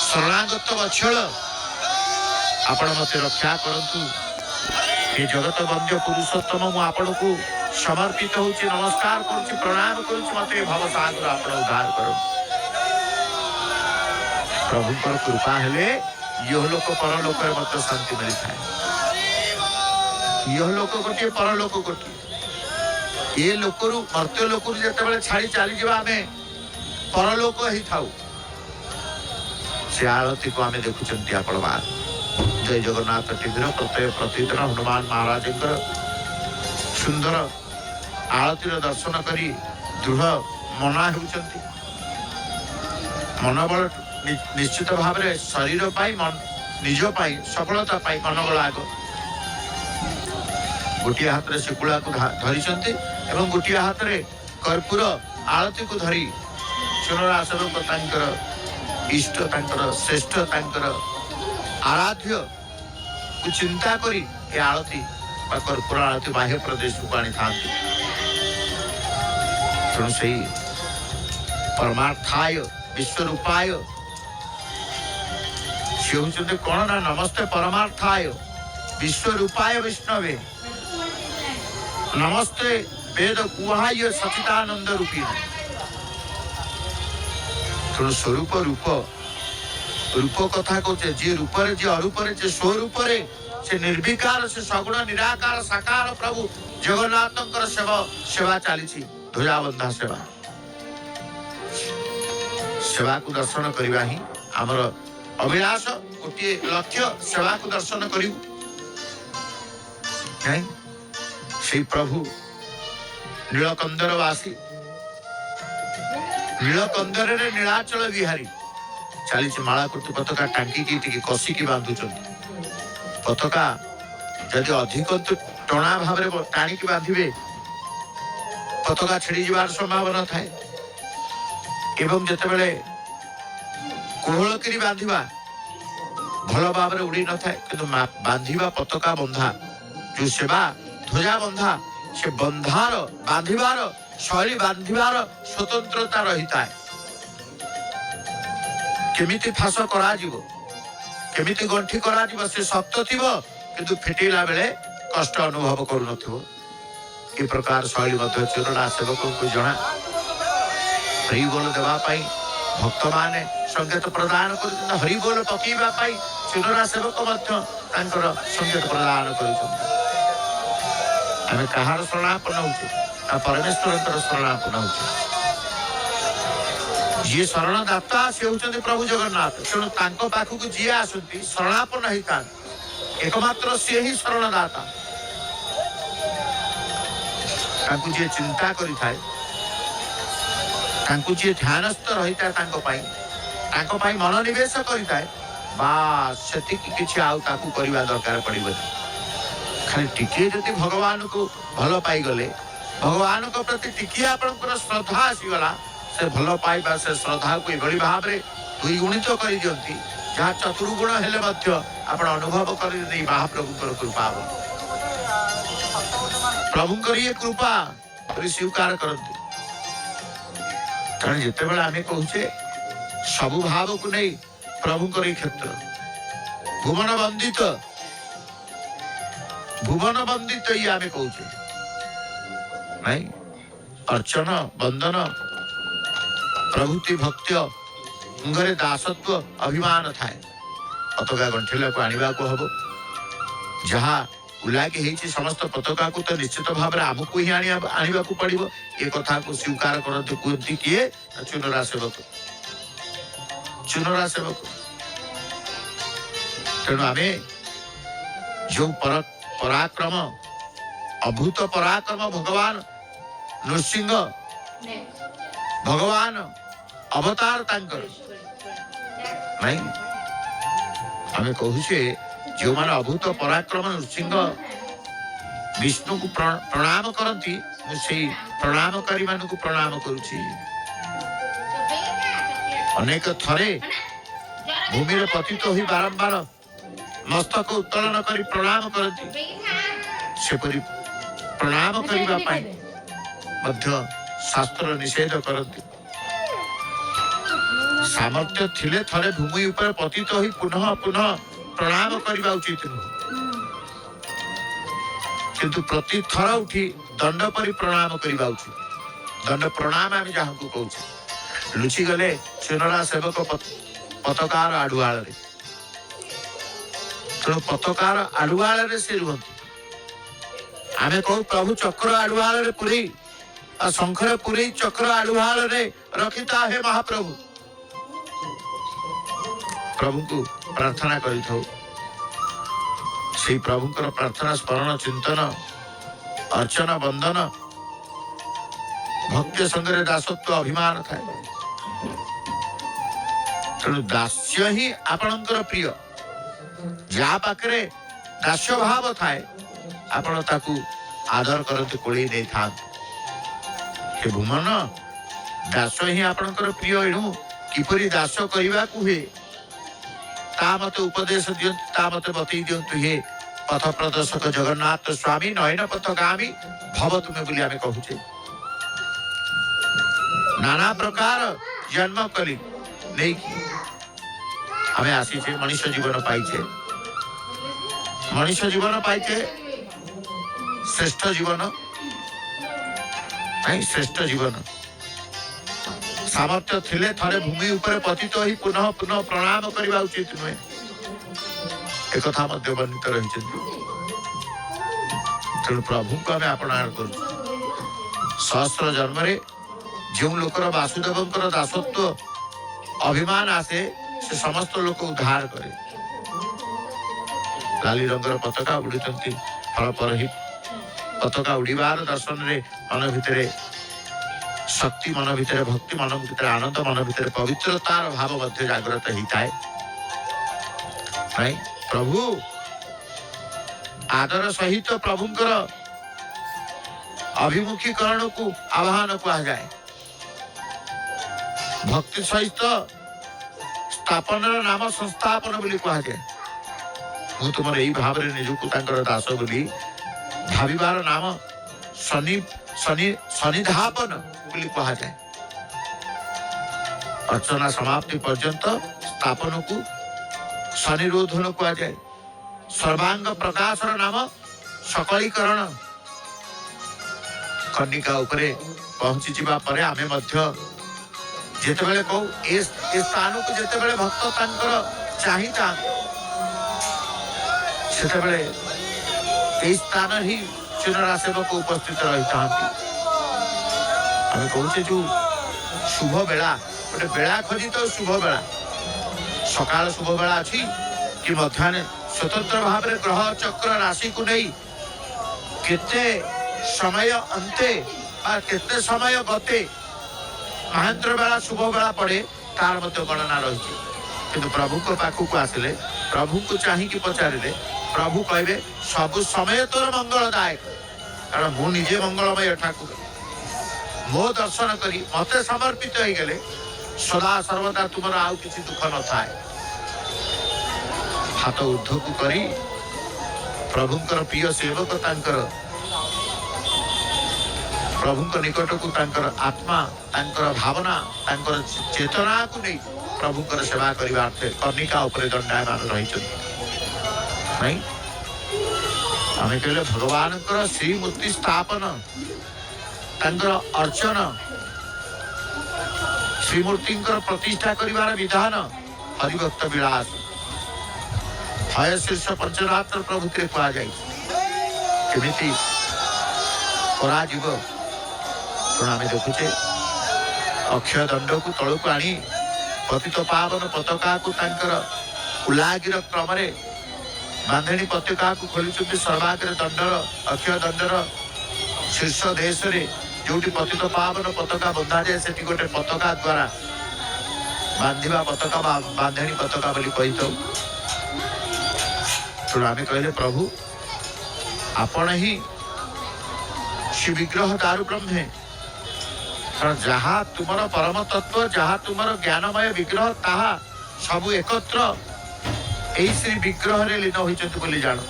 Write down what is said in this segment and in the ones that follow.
शरणागत वत्सल आपण मत रक्षा करतु हे जगत वंद्य पुरुषोत्तम मु आपण को समर्पित होची नमस्कार करूची प्रणाम करूची मते भवसागर आपण उद्धार करो प्रभु पर कृपा हेले यह लोक परलोक मत शांति मिली थाए यह लोक गोटे परलोक गोटे ये लोकरु मर्त्य लोकरु जते बेले छाड़ी चली जीवा हमें परलोक ही थाउ से आरती को हमें देखुचंती आपण बात जय जगन्नाथ टीवीर प्रत्येक प्रतिदिन हनुमान महाराज सुंदर आरतीर दर्शन करी दृढ़ मना होउचंती मनोबल निश्चित भाव में शरीर पाई निज पाई सफलता पाई मनोबल आग गोटे हाथ में शिकुला को धरी एवं गोटे हाथ में कर्पूर आरती को धरी चुनरा सेवक तांकर इष्ट तांकर श्रेष्ठ तांकर आराध्य को चिंता करी ए आरती कर्पूर आरती बाह्य प्रदेश को आनी था तेणु से परमार्थाय विश्वरूपाय सी होते कौन ना नमस्ते परमार्थाय विश्वरूपाय विष्णवे नमस्ते वेद कुहाय सचिदानंद रूपी तेणु स्वरूप रूप रूप कथा कहते जी रूपरे जी अरूपरे जी स्वरूपरे से निर्विकार से सगुण निराकार साकार प्रभु जगन्नाथंकर सेवा चली ध्वजा बंधा सेवा सेवा को दर्शन करवा ही आमर अभिलाष गोटे लक्ष्य सेवा को दर्शन करू से प्रभु नीलकंदरवासी नीलकंदर नीलाचल विहारी चली माला करते पताका टांगी कषिकी बांधुंट पताका जदि अधिक टणा भाव टाणिकी बांधे पताका छिड़ी जावार संभावना थाए एवं जितेबाला कोहल करी बांधिबा भल भाव में उड़ी न था कि बांधिबा पताका बंधा जो सेवा ध्वजा बंधा से बंधार बांधिबार शैली बांधिबार स्वतंत्रता रही था केमिति फास करा जीवो केमिति गंठी करा जीवो से शक्त थिबो किंतु फिटेला बेले कष्ट अनुभव करू नथिबो ए प्रकार शैली मध्य चुरडा सेवक को जणा हरि बोल देवा पाई भक्त माने संकेत प्रदान कर हरि बोल पकीबा पाई चुरडा सेवक मध्य तांकर संकेत प्रदान करूछन आमे कहार शरणापन्न होचे आ परमेश्वरंकर शरणापन्न होचे ये शरणदाता से होचंती प्रभु जगन्नाथ तेणु तांको पाखु जी आसुंती शरणापन्न होता एकमात्र से ही शरणदाता तांकु जे चिंता करि थाए तांकु जे ध्यानस्थ रहिता तांको पाई मनोनिवेश करि थाए बा सेति किछि आउ ताकु करिवा दरकार पड़िबो खाली टिके जति भगवान को भल पाई गले भगवान को प्रति टिके आपनकर श्रद्धा आसीगला से भल पाइबा से श्रद्धा को एभली भाव में दुई गुणित कर दियंती जहाँ चतुर्गुण हेले मध्य आपण अनुभव कर महाप्रभुकर कृपा प्रभुकर ये कृपा स्वीकार करते कारण जिते बेला आमे कहूचे सबु भाव को नहीं प्रभुकर ये क्षेत्र भुवन वंदित ये आमे कहूचे नहीं अर्चन वंदन प्रभुति भक्त्य घरे दासत्व अभिमान थाए पताका गंठिला को आनिबा को हबो जहाँ उल्लागी हेछि समस्त पताका को तो निश्चित भाव में आमको ही आनिबा को पड़िबो ए कथा को स्वीकार करते कहती किए चुनरा सेवक तेणु आमे जो पराक्रम अभूत पराक्रम भगवान नृसिंह भगवान अवतार तांकर नहीं हमें कहूचे जो माने अभूत पराक्रम नृसिंह विष्णु को प्रणाम करती से प्रणामकारी मान को प्रणाम करुची अनेक थरे भूमि पतित हुई बारंबार मस्तक उत्तोलन करी प्रणाम करती से प्रणाम करने शास्त्र निषेध करती सामर्थ्य थिले थरे भूमि ऊपर पतित होई पुनः पुनः प्रणाम करबा उचित नुह, किंतु प्रति थर उठी दंड परि प्रणाम करबा उचित। दंड प्रणाम आम जहाँ को कहूँ लुचि गले चुनरा सेवक पतकार आडुआल तेणु पतकार आडुआल से रुहती। आमे कहू प्रभु चक्र आडुआल पुरी शंखर पुरी चक्र आडुआल रखिता है महाप्रभु। प्रभु को प्रार्थना करी से प्रभुंकर प्रार्थना स्मरण चिंतन अर्चना बंदन भक्ति संगे दासत्व अभिमान थाए। तेणु दास्य ही आपणकर प्रिय जा पाखरे दास्य भाव थाए आपण ताकू आदर करते कोड़े नहीं था हे भूमन दास ही आपणकर प्रिय एणु किपरि दास करने को हुए ता मत उपदेश दियंतु ता मत बतई दियंतु हे पथ प्रदर्शक जगन्नाथ स्वामी नयन पथगामी भव तुम्हें बोली आमे कहूचे। नाना प्रकार जन्म कली नहीं आमे आसीचे मनुष्य जीवन पाइचे मनुष्य जीवन पाइचे श्रेष्ठ जीवन नहीं श्रेष्ठ जीवन सामर्थ्य थिले थरे भूमि ऊपर पतित होई पुनः पुनः प्रणाम करबा उचित नुहे एक कथा मध्य वर्णित रही। तेणु प्रभु को आम अपनायन करूँ सहस्र जन्म जो लोकर वासुदेवंकर दासत्व अभिमान आसे से समस्त लोक उद्धार करे। लाली रंगर पताका उड़ी फल पर ही पताका उड़ीबार दर्शन रे मन भितर शक्ति मन भितर भक्ति मन भितर आनंद मन भितर पवित्रतार भाव मध्य जागृत होता है। प्रभु आदर सहित प्रभुंकर अभिमुखीकरण को आह्वान कहा जाए भक्ति सहित स्थापन नाम संस्थापन बोली कहा जाए। मु तुम यही भाव निजुक दास बोली भाविबार नाम शनि शनि शनिधापन बोली कहा जाए। अर्चना समाप्ति पर्यंत स्थापन को शनिरोधन कहा जाए। सर्वांग प्रकाशर नाम सकलीकरण कन्निका उपरे पहुंची जीवा परे आमे मध्य जेतेबेले कहू ए स्थान को जेतेबेले भक्त तांकर चाहिता सेतेबेले ए स्थान ही चुनरा सेवक उपस्थित रही थांती। आमे कहूचे जो शुभ बेला गोटे बेला खोजी तो शुभ बेला सकाल शुभ बेला अच्छी कि मध्याह्न स्वतंत्र भाव में ग्रह चक्र राशि को नहीं केते समय अंते केते समय गते महेंद्र बेला शुभ बेला पड़े तार मध्य गणना रही। किंतु प्रभु को पाखु को आसिले प्रभु को चाहिए पचारे प्रभु कहे सबु समय तोर मंगलदायक कारण मु निजे मंगलमय ठाकुर मो दर्शन करी मते समर्पित हो गले सदा सर्वदा तुमर आउ किसी दुख न थाए। हाथ ऊर्ध्व को करी प्रभुंकर प्रिय सेवक तांकर प्रभुंकर निकट को तांकर आत्मा तांकर भावना तांकर चेतना को नहीं प्रभुंकर सेवा करबा अर्थे कर्णिका उपरे दंडायमान रही नहीं आमे कहले भगवान श्री मूर्ति स्थापन तांकर अर्चन श्रीमूर्तिंकर प्रतिष्ठा करिवार विधान हरिभक्त विलास हय शीर्ष पंचरात्र प्रभुति कहा जाए केमिति करा जीव तेणु आम देखुचे अक्षय दंड को तलू को आनी पतित पावन पताका को तांकर उलागिर क्रम बांधणी पताका को खोली सर्वाग्र दंडर अक्षय दंडर शीर्ष देश रे जोटी पतित पावन पताका बंधा जाए से गोटे पताका द्वारा बांधिबा पताका बांधणी पताका बोली कही तो आम कहले प्रभु आपण ही श्री विग्रह दारु ब्रह्म है कारण जहाँ तुमर परम तत्व जहाँ तुमर ज्ञानमय विग्रह ताहा सबु एकत्र यही श्री विग्रह रे लीन होइछंतु बोली जानो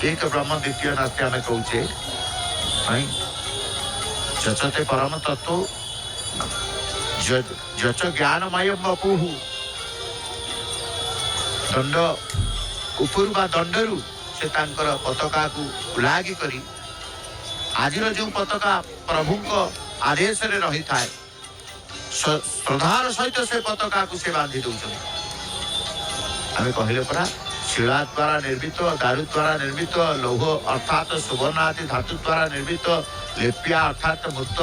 एक ब्रह्म द्वितीय नास्ति आमे कहूचे नहीं जचते परम तत्व ଯଚ ଜ୍ଞାନମୟ ବପୁହୁ ଦଣ୍ଡ ଉପରୁ ବା ଦଣ୍ଡରୁ ସେ ତାଙ୍କର ପତାକାକୁ ଉଲାଗି କରି ଆଜିର ଯେଉଁ ପତାକା ପ୍ରଭୁଙ୍କ ଆଦେଶରେ ରହିଥାଏ ଶ୍ରଦ୍ଧାର ସହିତ ସେ ପତାକାକୁ ସେ ବାନ୍ଧି ଦଉଛନ୍ତି। ଆମେ କହିଲେ ପରା ଶିଳା ଦ୍ୱାରା ନିର୍ମିତ, ଦାରୁ ଦ୍ୱାରା ନିର୍ମିତ, ଲୌହ ଅର୍ଥାତ୍ ସୁବର୍ଣ୍ଣ ଆଦି ଧାତୁ ଦ୍ୱାରା ନିର୍ମିତ, ଲେପ୍ୟା ଅର୍ଥାତ୍ ମୃତ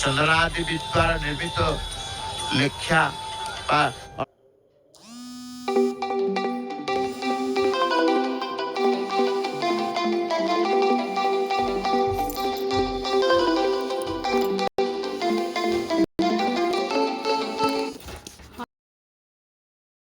ଚନ୍ଦନାଦି ଦ୍ୱାରା ନିର୍ମିତ ଲେଖ୍ୟା ବା